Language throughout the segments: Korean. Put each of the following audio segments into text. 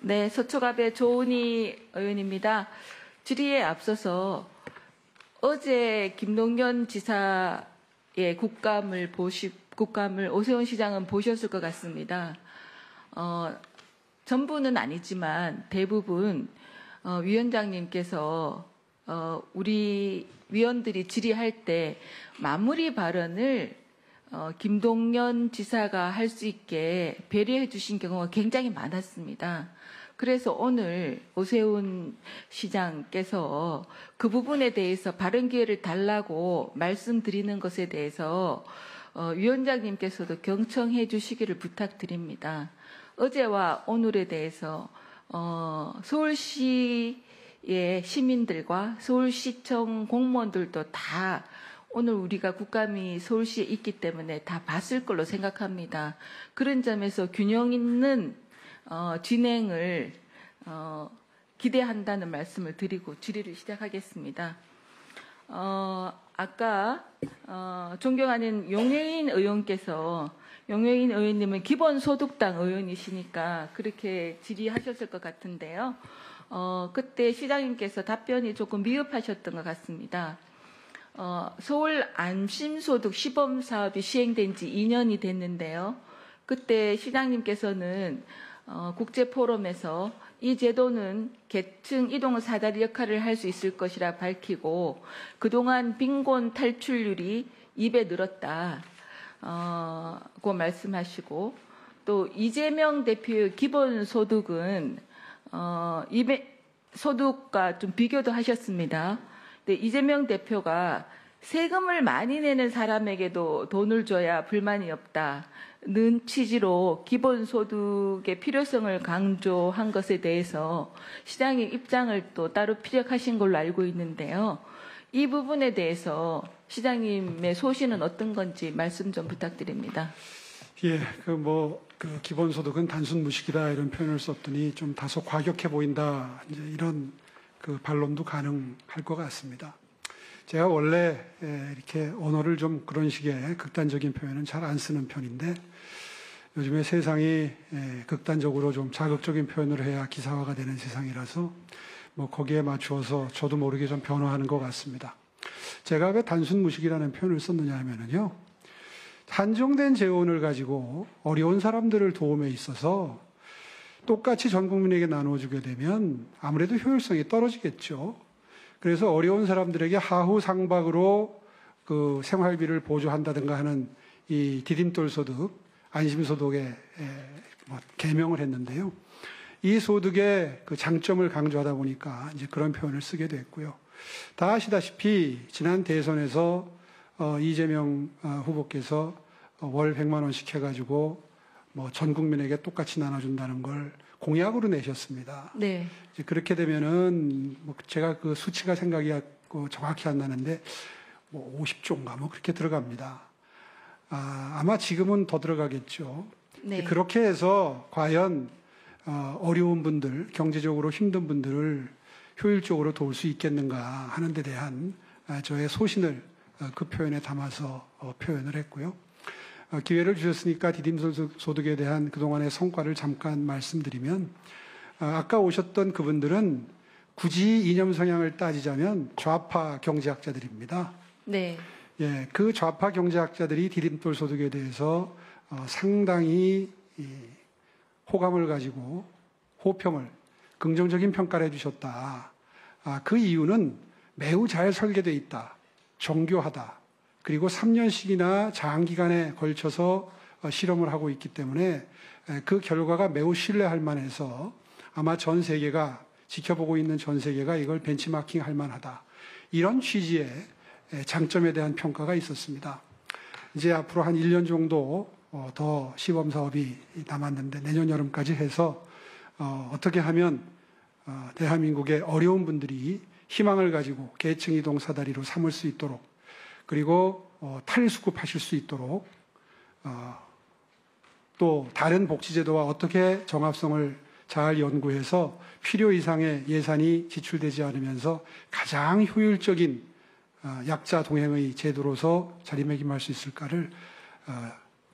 네, 서초갑의 조은희 의원입니다. 질의에 앞서서 어제 김동연 지사의 국감을 오세훈 시장은 보셨을 것 같습니다. 전부는 아니지만 대부분 위원장님께서 우리 위원들이 질의할 때 마무리 발언을 김동연 지사가 할 수 있게 배려해 주신 경우가 굉장히 많았습니다. 그래서 오늘 오세훈 시장께서 그 부분에 대해서 발언 기회를 달라고 말씀드리는 것에 대해서 위원장님께서도 경청해 주시기를 부탁드립니다. 어제와 오늘에 대해서 서울시의 시민들과 서울시청 공무원들도 다 오늘 우리가 국감이 서울시에 있기 때문에 다 봤을 걸로 생각합니다. 그런 점에서 균형 있는 진행을 기대한다는 말씀을 드리고 질의를 시작하겠습니다. 아까 존경하는 용혜인 의원님은 기본소득당 의원이시니까 그렇게 질의하셨을 것 같은데요. 그때 시장님께서 답변이 조금 미흡하셨던 것 같습니다. 서울 안심소득 시범사업이 시행된 지 2년이 됐는데요. 그때 시장님께서는 국제포럼에서 이 제도는 계층 이동 사다리 역할을 할 수 있을 것이라 밝히고 그동안 빈곤 탈출률이 2배 늘었다고 말씀하시고 또 이재명 대표의 기본소득은 소득과 좀 비교도 하셨습니다. 근데 이재명 대표가 세금을 많이 내는 사람에게도 돈을 줘야 불만이 없다는 취지로 기본소득의 필요성을 강조한 것에 대해서 시장의 입장을 또 따로 피력하신 걸로 알고 있는데요. 이 부분에 대해서 시장님의 소신은 어떤 건지 말씀 좀 부탁드립니다. 예, 그 기본소득은 단순 무식이다 이런 표현을 썼더니 좀 다소 과격해 보인다 이제 이런 그 반론도 가능할 것 같습니다. 제가 원래 이렇게 언어를 좀 그런 식의 극단적인 표현은 잘 안 쓰는 편인데 요즘에 세상이 극단적으로 좀 자극적인 표현을 해야 기사화가 되는 세상이라서 거기에 맞추어서 저도 모르게 좀 변화하는 것 같습니다. 제가 왜 단순 무식이라는 표현을 썼느냐 하면은요. 한정된 재원을 가지고 어려운 사람들을 도움에 있어서 똑같이 전 국민에게 나눠주게 되면 아무래도 효율성이 떨어지겠죠. 그래서 어려운 사람들에게 하후 상박으로 그 생활비를 보조한다든가 하는 이 디딤돌 소득, 안심소득에 개명을 했는데요. 이 소득의 그 장점을 강조하다 보니까 이제 그런 표현을 쓰게 됐고요. 다 아시다시피 지난 대선에서 이재명 후보께서 월 100만 원씩 해가지고 전 국민에게 똑같이 나눠준다는 걸 공약으로 내셨습니다. 네. 이제 그렇게 되면은 제가 그 수치가 생각이 정확히 안 나는데 50조인가 그렇게 들어갑니다. 아마 지금은 더 들어가겠죠. 네. 그렇게 해서 과연 어려운 분들, 경제적으로 힘든 분들을 효율적으로 도울 수 있겠는가 하는 데 대한 저의 소신을 그 표현에 담아서 표현을 했고요. 기회를 주셨으니까 디딤소득에 대한 그동안의 성과를 잠깐 말씀드리면 아까 오셨던 그분들은 굳이 이념 성향을 따지자면 좌파 경제학자들입니다. 네. 예, 그 좌파 경제학자들이 디딤돌 소득에 대해서 상당히 호감을 가지고 호평을 긍정적인 평가를 해주셨다. 그 이유는 매우 잘 설계되어 있다. 정교하다. 그리고 3년씩이나 장기간에 걸쳐서 실험을 하고 있기 때문에 그 결과가 매우 신뢰할 만해서 아마 전 세계가 지켜보고 있는 전 세계가 이걸 벤치마킹 할 만하다. 이런 취지의 장점에 대한 평가가 있었습니다. 이제 앞으로 한 1년 정도 더 시범 사업이 남았는데 내년 여름까지 해서 어떻게 하면 대한민국의 어려운 분들이 희망을 가지고 계층 이동 사다리로 삼을 수 있도록 그리고 탈수급하실 수 있도록 또 다른 복지제도와 어떻게 정합성을 잘 연구해서 필요 이상의 예산이 지출되지 않으면서 가장 효율적인 약자 동행의 제도로서 자리매김할 수 있을까를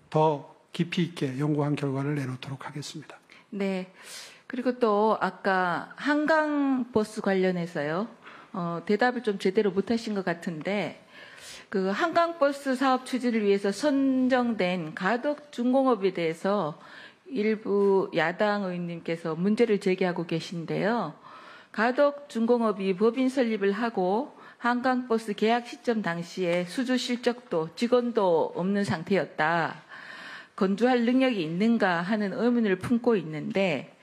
더 깊이 있게 연구한 결과를 내놓도록 하겠습니다. 네. 그리고 또 아까 한강버스 관련해서요. 대답을 좀 제대로 못하신 것 같은데 그 한강버스 사업 추진을 위해서 선정된 가덕중공업에 대해서 일부 야당 의원님께서 문제를 제기하고 계신데요. 가덕중공업이 법인 설립을 하고 한강버스 계약 시점 당시에 수주 실적도 직원도 없는 상태였다. 건조할 능력이 있는가 하는 의문을 품고 있는데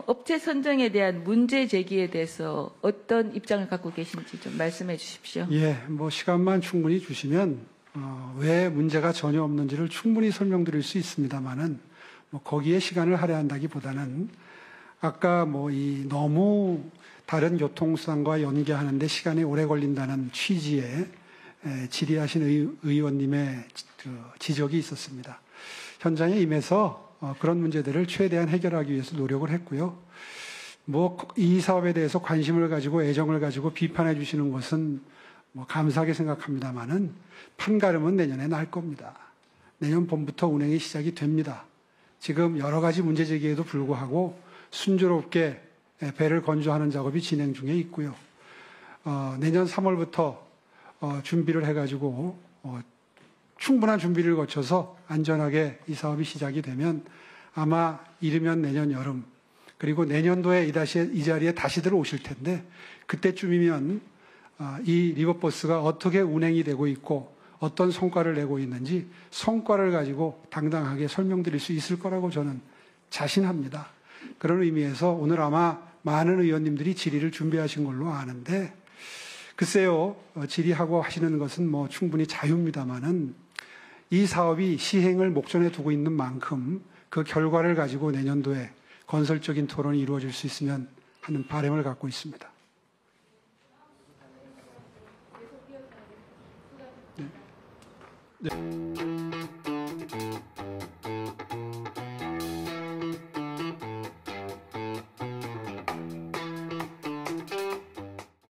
업체 선정에 대한 문제 제기에 대해서 어떤 입장을 갖고 계신지 좀 말씀해 주십시오. 예, 뭐 시간만 충분히 주시면 왜 문제가 전혀 없는지를 충분히 설명드릴 수 있습니다만은 뭐 거기에 시간을 할애한다기보다는 아까 뭐 이 너무 다른 교통수단과 연계하는데 시간이 오래 걸린다는 취지의 질의하신 의원님의 그 지적이 있었습니다. 현장에 임해서 그런 문제들을 최대한 해결하기 위해서 노력을 했고요. 뭐 이 사업에 대해서 관심을 가지고 애정을 가지고 비판해 주시는 것은 뭐 감사하게 생각합니다만은 판가름은 내년에 날 겁니다. 내년 봄부터 운행이 시작이 됩니다. 지금 여러 가지 문제 제기에도 불구하고 순조롭게 배를 건조하는 작업이 진행 중에 있고요. 내년 3월부터 준비를 해가지고 충분한 준비를 거쳐서 안전하게 이 사업이 시작이 되면 아마 이르면 내년 여름 그리고 내년도에 이 자리에 다시들 오실 텐데 그때쯤이면 이 리버버스가 어떻게 운행이 되고 있고 어떤 성과를 내고 있는지 성과를 가지고 당당하게 설명드릴 수 있을 거라고 저는 자신합니다. 그런 의미에서 오늘 아마 많은 의원님들이 질의를 준비하신 걸로 아는데 글쎄요, 질의하고 하시는 것은 뭐 충분히 자유입니다만은 이 사업이 시행을 목전에 두고 있는 만큼 그 결과를 가지고 내년도에 건설적인 토론이 이루어질 수 있으면 하는 바람을 갖고 있습니다. 네. 네.